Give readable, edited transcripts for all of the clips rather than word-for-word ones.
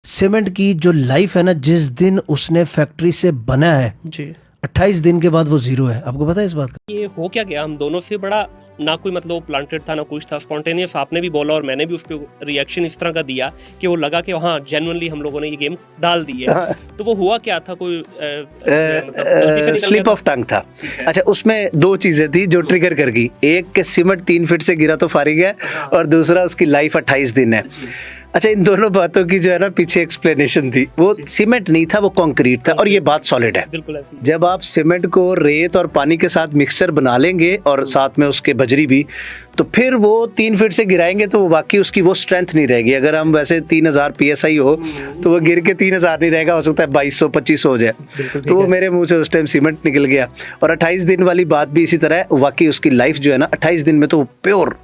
Cement की जो life है ना, जिस दिन उसने फैक्ट्री से बना है जी 28 दिन के बाद वो जीरो है। आपको पता है इस बात का? ये हो क्या गया हम दोनों से बड़ा ना कोई मतलब प्लांटेड था ना कुछ था स्पॉन्टेनियस आपने भी बोला और मैंने भी उस पर रिएक्शन इस तरह का दिया कि वो लगा कि हाँ जेन्युइनली हम लोगों ने ये गेम डाल दी है। तो वो हुआ क्या था? कोई गलती से निकल स्लिप गया ऑफ टंग था। ठीक है। अच्छा, उसमें दो चीजें थी जो ट्रिगर कर गई। एक के सीमेंट 3 फीट से गिरा तो फारिग है, और दूसरा उसकी लाइफ 28 दिन है। अच्छा, इन दोनों बातों की जो है ना पीछे एक्सप्लेनेशन थी। वो सीमेंट नहीं था, वो कंक्रीट था, और ये बात सॉलिड है। बिल्कुल ऐसी जब आप सीमेंट को रेत और पानी के साथ मिक्सचर बना लेंगे और साथ में उसके बजरी भी, तो फिर वो 3 फीट से गिराएंगे तो वाकई उसकी वो स्ट्रेंथ नहीं रहेगी। अगर हम वैसे 3000 PSI हो तो वो गिर के 3000 नहीं रहेगा, हो सकता है 2200-2500 हो जाए। तो वो मेरे मुंह से उस टाइम सीमेंट निकल गया। और 28 दिन वाली बात भी इसी तरह है। वाकई उसकी लाइफ जो है ना 28 दिन में तो प्योर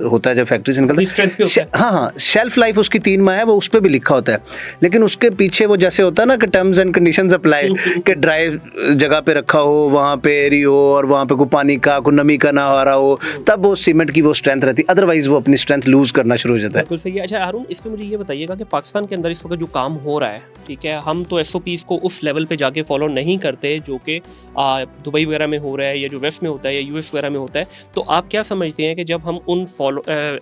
होता है जब फैक्ट्री से निकलता strength पे होता है। हाँ हाँ, शेल्फ लाइफ उसकी 3 माह है, वो उस पर भी लिखा होता है। लेकिन उसके पीछे वो जैसे होता है ना कि टर्म्स एंड कंडीशंस अप्लाई, कि ड्राई जगह पे रखा हो, वहाँ पे एरी हो, और वहाँ पे कोई पानी का कोई नमी का ना आ रहा हो, तब वो सीमेंट की वो स्ट्रेंथ रहती है। अदरवाइज वो अपनी स्ट्रेंथ लूज करना शुरू हो जाता है। बिल्कुल सही है। अच्छा हारून, इसमें मुझे ये बताइएगा कि पाकिस्तान के अंदर इस वक्त जो काम हो रहा है, ठीक है, हम तो SOPs को उस लेवल पे जाके फॉलो नहीं करते जो कि दुबई वगैरह में हो रहा है या जो वेस्ट में होता है या US वगैरह में होता है। तो आप क्या समझते हैं कि जब हम उन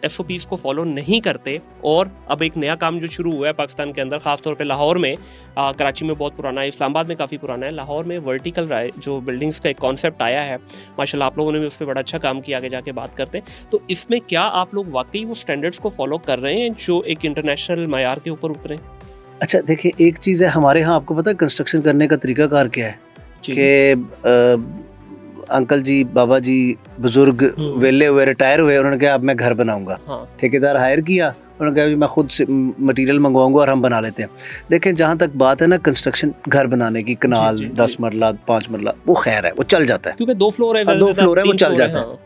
SOPs को फॉलो नहीं करते, और अब एक नया काम जो शुरू हुआ है पाकिस्तान के अंदर, खासतौर पे लाहौर में, कराची में बहुत पुराना है, इस्लामाबाद में काफ़ी पुराना है, लाहौर में वर्टिकल जो बिल्डिंग्स का एक कॉन्सेप्ट आया है, माशाल्लाह आप लोगों ने भी उस पर बड़ा अच्छा काम किया, आगे जाके बात करते हैं। तो इसमें क्या आप लोग वाकई वो स्टैंडर्ड्स को फॉलो कर रहे हैं जो एक इंटरनेशनल मायार के ऊपर उतरे? अच्छा देखिए, एक चीज़ है हमारे यहाँ, आपको पता है कंस्ट्रक्शन करने का तरीकाकार क्या है? कि अंकल जी, बाबा जी, बुजुर्ग वेले हुए, रिटायर हुए, उन्होंने कहा अब मैं घर बनाऊंगा। हाँ। ठेकेदार हायर किया, उन्होंने कहा मैं खुद से मटेरियल मंगवाऊंगा और हम बना लेते हैं। देखें, जहाँ तक बात है ना कंस्ट्रक्शन घर बनाने की, कनाल 10 मरला 5 मरला, वो खैर है, वो चल जाता है, क्योंकि 2 फ्लोर है, 2 फ्लोर है, वो 3 चल फ्लोर जाता है। हाँ।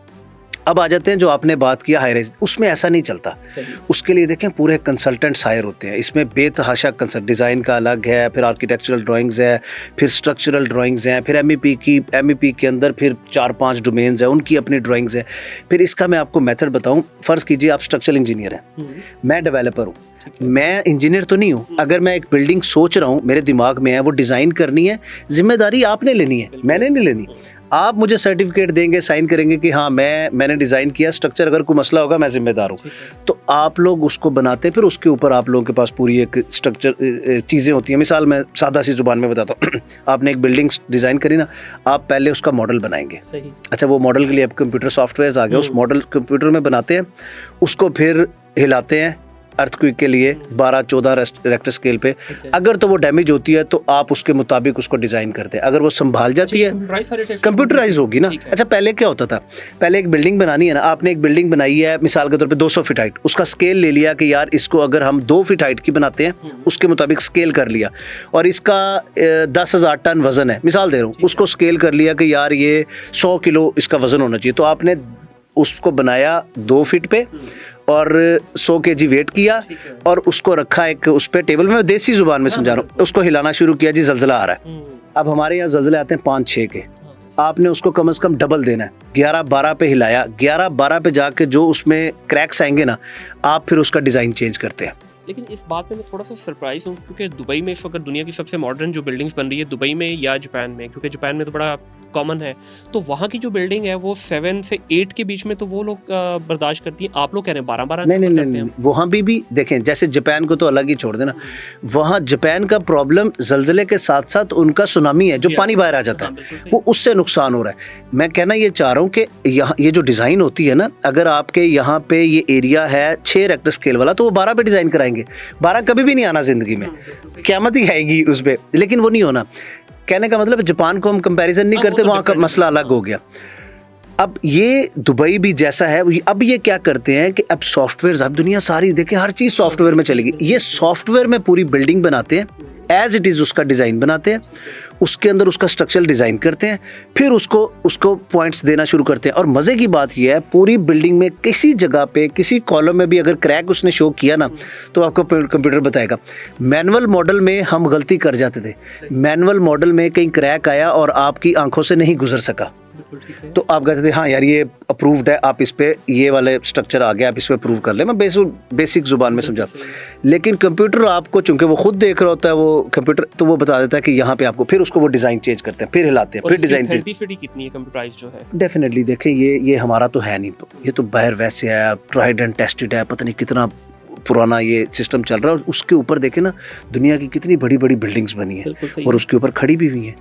अब आ जाते हैं जो आपने बात किया हाई राइज, उसमें ऐसा नहीं चलता। सही। उसके लिए देखें पूरे कंसल्टेंट्स हायर होते हैं। इसमें बेतहाशा कंसल्ट, डिज़ाइन का अलग है, फिर आर्किटेक्चरल ड्राइंग्स है, फिर स्ट्रक्चरल ड्राइंग्स हैं, फिर MEP के अंदर फिर 4-5 डोमेन्स हैं, उनकी अपनी ड्राइंग्स हैं। फिर इसका मैं आपको मेथड बताऊं। फ़र्ज़ कीजिए आप स्ट्रक्चरल इंजीनियर हैं, मैं डेवलपर हूँ, मैं इंजीनियर तो नहीं हूँ। अगर मैं एक बिल्डिंग सोच रहा हूँ, मेरे दिमाग में है, वो डिज़ाइन करनी है, जिम्मेदारी आपने लेनी है, मैंने नहीं लेनी। आप मुझे सर्टिफिकेट देंगे, साइन करेंगे कि हाँ मैंने डिज़ाइन किया, स्ट्रक्चर अगर कोई मसला होगा मैं जिम्मेदार हूँ। तो आप लोग उसको बनाते हैं, फिर उसके ऊपर आप लोगों के पास पूरी एक स्ट्रक्चर चीज़ें होती हैं। मिसाल मैं सादा सी ज़ुबान में बताता हूँ। आपने एक बिल्डिंग डिज़ाइन करी ना, आप पहले उसका मॉडल बनाएंगे। सही। अच्छा, वो मॉडल के लिए आप कंप्यूटर सॉफ्टवेयर आ गए, उस मॉडल कंप्यूटर में बनाते हैं, उसको फिर हिलाते हैं अर्थक्वेक के लिए 12-14 रेक्टर स्केल पे। अगर तो वो डैमेज होती है तो आप उसके मुताबिक उसको डिज़ाइन करते हैं। अगर वो संभाल जाती है, कंप्यूटराइज होगी ना। अच्छा, पहले क्या होता था? पहले एक बिल्डिंग बनानी है ना, आपने एक बिल्डिंग बनाई है मिसाल के तौर पे 200 फीट हाइट, उसका स्केल ले लिया कि यार इसको अगर हम 2 फीट हाइट की बनाते हैं, उसके मुताबिक स्केल कर लिया, और इसका 10,000 टन वजन है, मिसाल दे रहा हूँ, उसको स्केल कर लिया कि यार ये 100 किलो इसका वजन होना चाहिए। तो आपने उसको बनाया 2 फीट पे और 100 kg वेट किया, और उसको रखा एक उस पे टेबल में, देसी जुबान में समझा रहा हूँ, उसको हिलाना शुरू किया, जी जल्जला आ रहा है। अब हमारे यहाँ जल्जले आते हैं 5-6 के, आपने उसको कम से कम डबल देना है, 11-12 पे हिलाया, 11-12 पे जाके जो उसमें क्रैक्स आएंगे ना, आप फिर उसका डिज़ाइन चेंज करते हैं। लेकिन इस बात में मैं थोड़ा सा सरप्राइज हूँ, क्योंकि दुबई में इस वक्त दुनिया की सबसे मॉडर्न जो बिल्डिंग्स बन रही है, दुबई में या जापान में, क्योंकि जापान में तो बड़ा कॉमन है, तो वहाँ की जो बिल्डिंग है वो 7 से 8 के बीच में तो वो लोग बर्दाश्त करती हैं। आप लोग कह रहे हैं 12-12? नहीं, वहाँ भी देखें, जैसे जापान को तो अलग ही छोड़ देना। वहाँ जापान का प्रॉब्लम जल्जले के साथ साथ उनका सुनामी है, जो पानी बाहर आ जाता है, वो उससे नुकसान हो रहा है। मैं कहना ये चाह रहा हूँ कि यहाँ ये जो डिज़ाइन होती है ना, अगर आपके यहाँ पे ये एरिया है 6 रेक्टर स्केल वाला, तो वो 12 पे डिज़ाइन कराएंगे। 12 कभी भी नहीं आना ज़िंदगी में, क़यामत ही आएगी उस पर, लेकिन वो नहीं होना। कहने का मतलब जापान को हम कंपैरिजन नहीं करते, वहाँ का मसला अलग हो गया। अब ये दुबई भी जैसा है, अब ये क्या करते हैं कि अब सॉफ्टवेयर, अब दुनिया सारी देखे हर चीज़ सॉफ्टवेयर में चलेगी, ये सॉफ्टवेयर में पूरी बिल्डिंग बनाते हैं, एज इट इज़ उसका डिज़ाइन बनाते हैं, उसके अंदर उसका स्ट्रक्चर डिज़ाइन करते हैं, फिर उसको पॉइंट्स देना शुरू करते हैं। और मज़े की बात यह है, पूरी बिल्डिंग में किसी जगह पे किसी कॉलम में भी अगर क्रैक उसने शो किया ना, तो आपको कंप्यूटर बताएगा। मैनुअल मॉडल में हम गलती कर जाते थे, मैनुअल मॉडल में कहीं क्रैक आया और आपकी आंखों से नहीं गुजर सका, बिल्कुल ठीक है। तो आप कहते थे हाँ यार ये अप्रूव्ड है, आप इस पे ये वाले स्ट्रक्चर आ गया, आप इस पे अप्रूव कर ले। मैं बेसिक जुबान में समझा। लेकिन कंप्यूटर आपको, चूंकि वो खुद देख रहा होता है वो कंप्यूटर, तो वो बता देता है कि यहाँ पे आपको, फिर उसको वो डिज़ाइन चेंज करते हैं, फिर हिलाते हैं, फिर डिज़ाइन चेंज। ऑथेंटिसिटी कितनी है कंप्यूटराइज्ड जो है? डेफिनेटली देखें, ये हमारा तो है नहीं, ये तो बाहर वैसे है, ट्राइड एंड टेस्टेड है, पता नहीं कितना पुराना ये सिस्टम चल रहा है। और उसके ऊपर देखें ना, दुनिया की कितनी बड़ी बड़ी बिल्डिंग्स बनी है बिल्कुल सही और है। उसके ऊपर खड़ी भी हुई हैं।